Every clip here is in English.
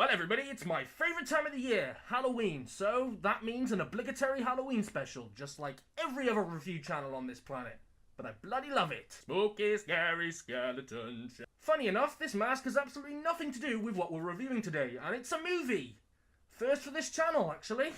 Well everybody, it's my favourite time of the year, Halloween, so that means an obligatory Halloween special, just like every other review channel on this planet. But I bloody love it. Spooky, scary skeletons. Funny enough, this mask has absolutely nothing to do with what we're reviewing today, and it's a movie. First for this channel, actually.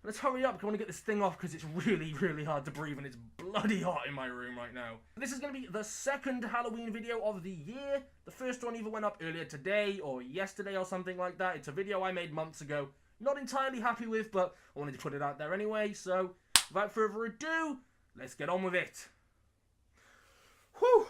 Let's hurry up, 'cause I want to get this thing off because it's really, really hard to breathe and it's bloody hot in my room right now. This is going to be the second Halloween video of the year. The first one either went up earlier today or yesterday or something like that. It's a video I made months ago. Not entirely happy with, but I wanted to put it out there anyway. So, without further ado, let's get on with it. Whew.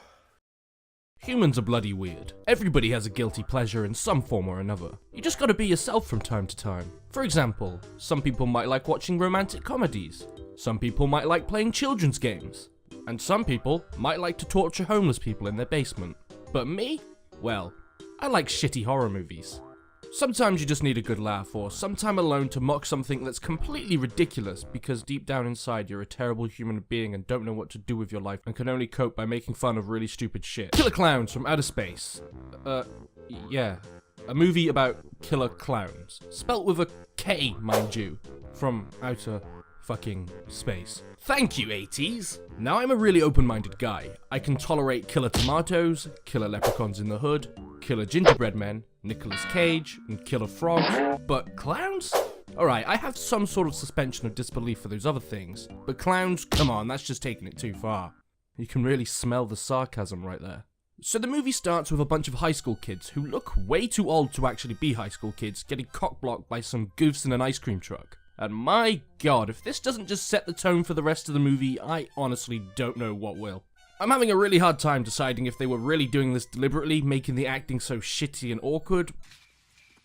Humans are bloody weird. Everybody has a guilty pleasure in some form or another. You just gotta be yourself from time to time. For example, some people might like watching romantic comedies. Some people might like playing children's games. And some people might like to torture homeless people in their basement. But me? Well, I like shitty horror movies. Sometimes you just need a good laugh or some time alone to mock something that's completely ridiculous because deep down inside you're a terrible human being and don't know what to do with your life and can only cope by making fun of really stupid shit. Killer Klowns From Outer Space. Yeah. A movie about killer clowns. Spelt with a K, mind you. From outer fucking space. Thank you, 80s! Now I'm a really open-minded guy. I can tolerate killer tomatoes, killer leprechauns in the hood, killer gingerbread men, Nicolas Cage, and killer frogs, but clowns? Alright, I have some sort of suspension of disbelief for those other things, but clowns, come on, that's just taking it too far. You can really smell the sarcasm right there. So the movie starts with a bunch of high school kids who look way too old to actually be high school kids getting cock-blocked by some goofs in an ice cream truck. And my god, if this doesn't just set the tone for the rest of the movie, I honestly don't know what will. I'm having a really hard time deciding if they were really doing this deliberately, making the acting so shitty and awkward.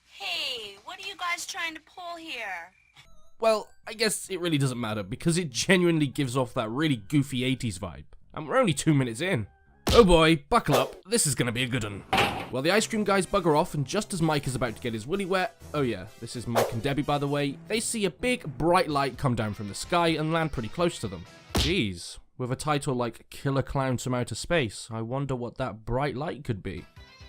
Hey, what are you guys trying to pull here? Well, I guess it really doesn't matter, because it genuinely gives off that really goofy 80s vibe. And we're only 2 minutes in. Oh boy, buckle up, this is gonna be a good one. Well, the ice cream guys bugger off, and just as Mike is about to get his willy wet, oh yeah, this is Mike and Debbie by the way, they see a big, bright light come down from the sky and land pretty close to them. Jeez, with a title like Killer Klowns From Outer Space, I wonder what that bright light could be.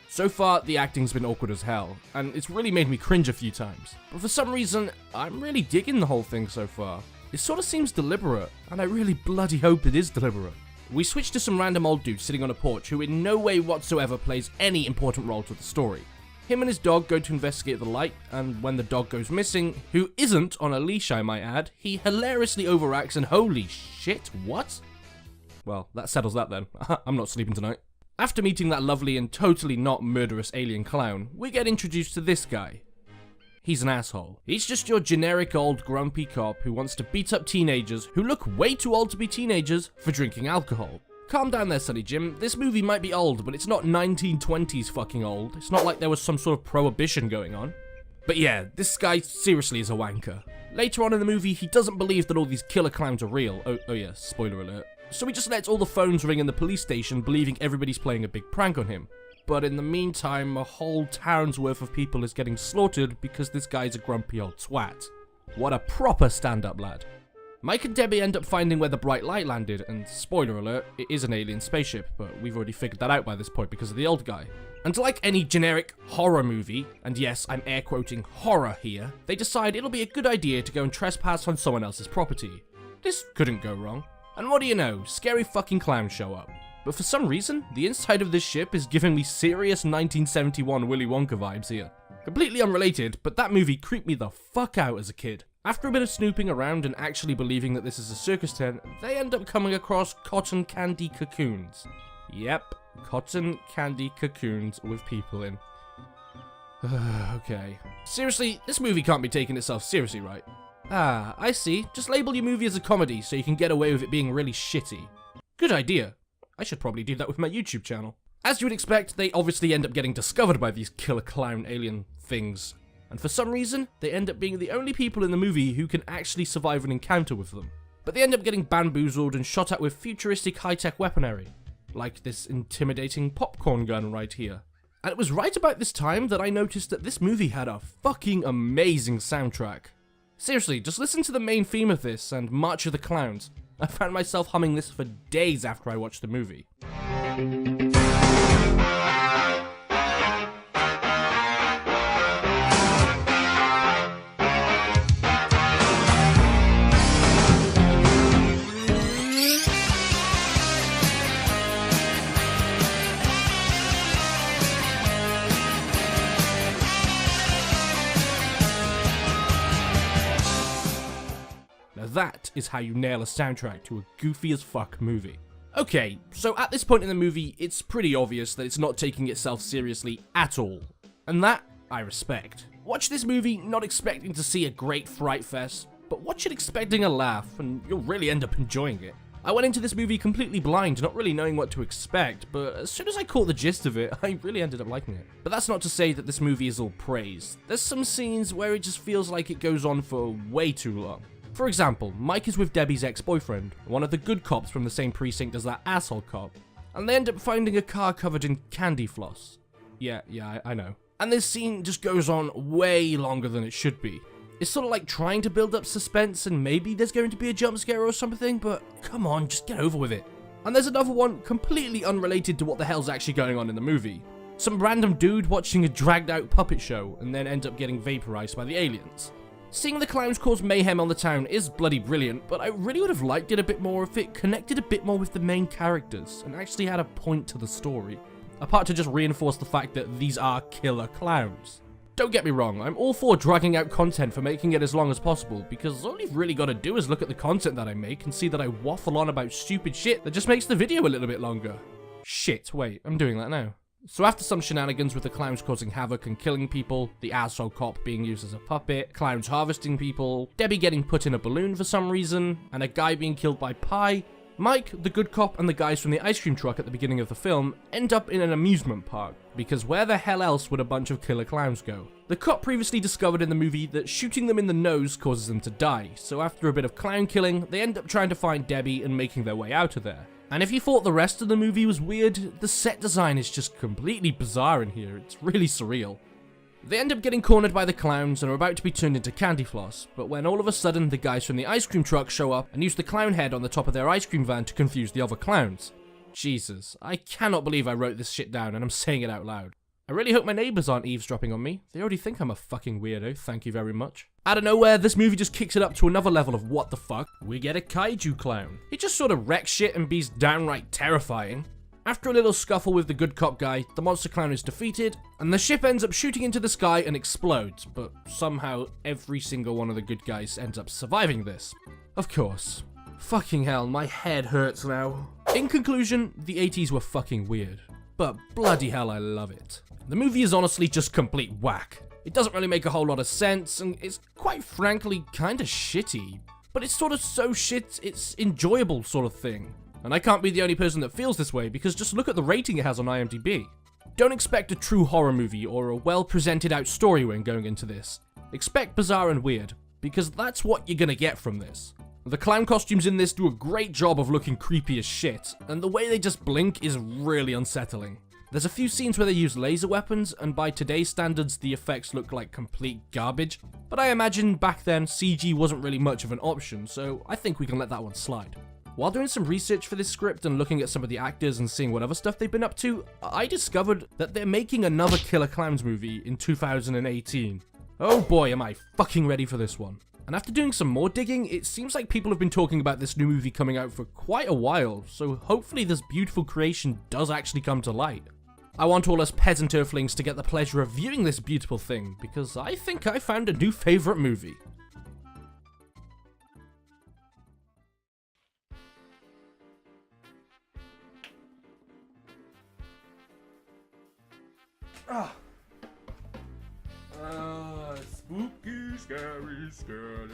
So far, the acting's been awkward as hell, and it's really made me cringe a few times. But for some reason, I'm really digging the whole thing so far. It sort of seems deliberate, and I really bloody hope it is deliberate. We switch to some random old dude sitting on a porch who in no way whatsoever plays any important role to the story. Him and his dog go to investigate the light, and when the dog goes missing, who isn't on a leash I might add, he hilariously overacts and holy shit, what? Well, that settles that then. I'm not sleeping tonight. After meeting that lovely and totally not murderous alien clown, we get introduced to this guy. He's an asshole. He's just your generic old grumpy cop who wants to beat up teenagers who look way too old to be teenagers for drinking alcohol. Calm down there, Sonny Jim. This movie might be old, but it's not 1920s fucking old. It's not like there was some sort of prohibition going on. But yeah, this guy seriously is a wanker. Later on in the movie, he doesn't believe that all these killer clowns are real. Oh yeah, spoiler alert. So he just lets all the phones ring in the police station, believing everybody's playing a big prank on him. But in the meantime, a whole town's worth of people is getting slaughtered because this guy's a grumpy old twat. What a proper stand-up lad. Mike and Debbie end up finding where the bright light landed, and spoiler alert, it is an alien spaceship, but we've already figured that out by this point because of the old guy. And like any generic horror movie, and yes, I'm air quoting horror here, they decide it'll be a good idea to go and trespass on someone else's property. This couldn't go wrong. And what do you know, scary fucking clowns show up. But for some reason, the inside of this ship is giving me serious 1971 Willy Wonka vibes here. Completely unrelated, but that movie creeped me the fuck out as a kid. After a bit of snooping around and actually believing that this is a circus tent, they end up coming across cotton candy cocoons. Yep, cotton candy cocoons with people in. Okay. Seriously, this movie can't be taking itself seriously, right? Ah, I see. Just label your movie as a comedy so you can get away with it being really shitty. Good idea. I should probably do that with my YouTube channel. As you would expect, they obviously end up getting discovered by these killer clown alien things. And for some reason, they end up being the only people in the movie who can actually survive an encounter with them. But they end up getting bamboozled and shot at with futuristic high-tech weaponry. Like this intimidating popcorn gun right here. And it was right about this time that I noticed that this movie had a fucking amazing soundtrack. Seriously, just listen to the main theme of this and March of the Clowns. I found myself humming this for days after I watched the movie. that is how you nail a soundtrack to a goofy as fuck movie. Okay, so at this point in the movie, it's pretty obvious that it's not taking itself seriously at all. And that, I respect. Watch this movie not expecting to see a great fright fest, but watch it expecting a laugh, and you'll really end up enjoying it. I went into this movie completely blind, not really knowing what to expect, but as soon as I caught the gist of it, I really ended up liking it. But that's not to say that this movie is all praise. There's some scenes where it just feels like it goes on for way too long. For example, Mike is with Debbie's ex-boyfriend, one of the good cops from the same precinct as that asshole cop, and they end up finding a car covered in candy floss. Yeah, I know. And this scene just goes on way longer than it should be. It's sort of like trying to build up suspense and maybe there's going to be a jump scare or something, but come on, just get over with it. And there's another one completely unrelated to what the hell's actually going on in the movie. Some random dude watching a dragged out puppet show and then end up getting vaporized by the aliens. Seeing the clowns cause mayhem on the town is bloody brilliant, but I really would have liked it a bit more if it connected a bit more with the main characters and actually had a point to the story, apart to just reinforce the fact that these are killer clowns. Don't get me wrong, I'm all for dragging out content for making it as long as possible, because all you've really got to do is look at the content that I make and see that I waffle on about stupid shit that just makes the video a little bit longer. Shit, wait, I'm doing that now. So after some shenanigans with the clowns causing havoc and killing people, the asshole cop being used as a puppet, clowns harvesting people, Debbie getting put in a balloon for some reason, and a guy being killed by pie, Mike, the good cop, and the guys from the ice cream truck at the beginning of the film end up in an amusement park, because where the hell else would a bunch of killer clowns go? The cop previously discovered in the movie that shooting them in the nose causes them to die, so after a bit of clown killing, they end up trying to find Debbie and making their way out of there. And if you thought the rest of the movie was weird, the set design is just completely bizarre in here, it's really surreal. They end up getting cornered by the clowns and are about to be turned into candy floss, but when all of a sudden the guys from the ice cream truck show up and use the clown head on the top of their ice cream van to confuse the other clowns. Jesus, I cannot believe I wrote this shit down and I'm saying it out loud. I really hope my neighbors aren't eavesdropping on me. They already think I'm a fucking weirdo, thank you very much. Out of nowhere, this movie just kicks it up to another level of what the fuck. We get a kaiju clown. He just sort of wrecks shit and be's downright terrifying. After a little scuffle with the good cop guy, the monster clown is defeated, and the ship ends up shooting into the sky and explodes, but somehow every single one of the good guys ends up surviving this. Of course. Fucking hell, my head hurts now. In conclusion, the 80s were fucking weird, but bloody hell I love it. The movie is honestly just complete whack. It doesn't really make a whole lot of sense, and it's quite frankly kinda shitty, but it's sort of so shit it's enjoyable sort of thing. And I can't be the only person that feels this way, because just look at the rating it has on IMDb. Don't expect a true horror movie or a well-presented out story when going into this. Expect bizarre and weird, because that's what you're gonna get from this. The clown costumes in this do a great job of looking creepy as shit, and the way they just blink is really unsettling. There's a few scenes where they use laser weapons, and by today's standards the effects look like complete garbage, but I imagine back then CG wasn't really much of an option, so I think we can let that one slide. While doing some research for this script and looking at some of the actors and seeing what other stuff they've been up to, I discovered that they're making another Killer Clowns movie in 2018. Oh boy, am I fucking ready for this one. And after doing some more digging, it seems like people have been talking about this new movie coming out for quite a while, so hopefully this beautiful creation does actually come to light. I want all us peasant earthlings to get the pleasure of viewing this beautiful thing, because I think I found a new favourite movie. Spooky, scary skeleton.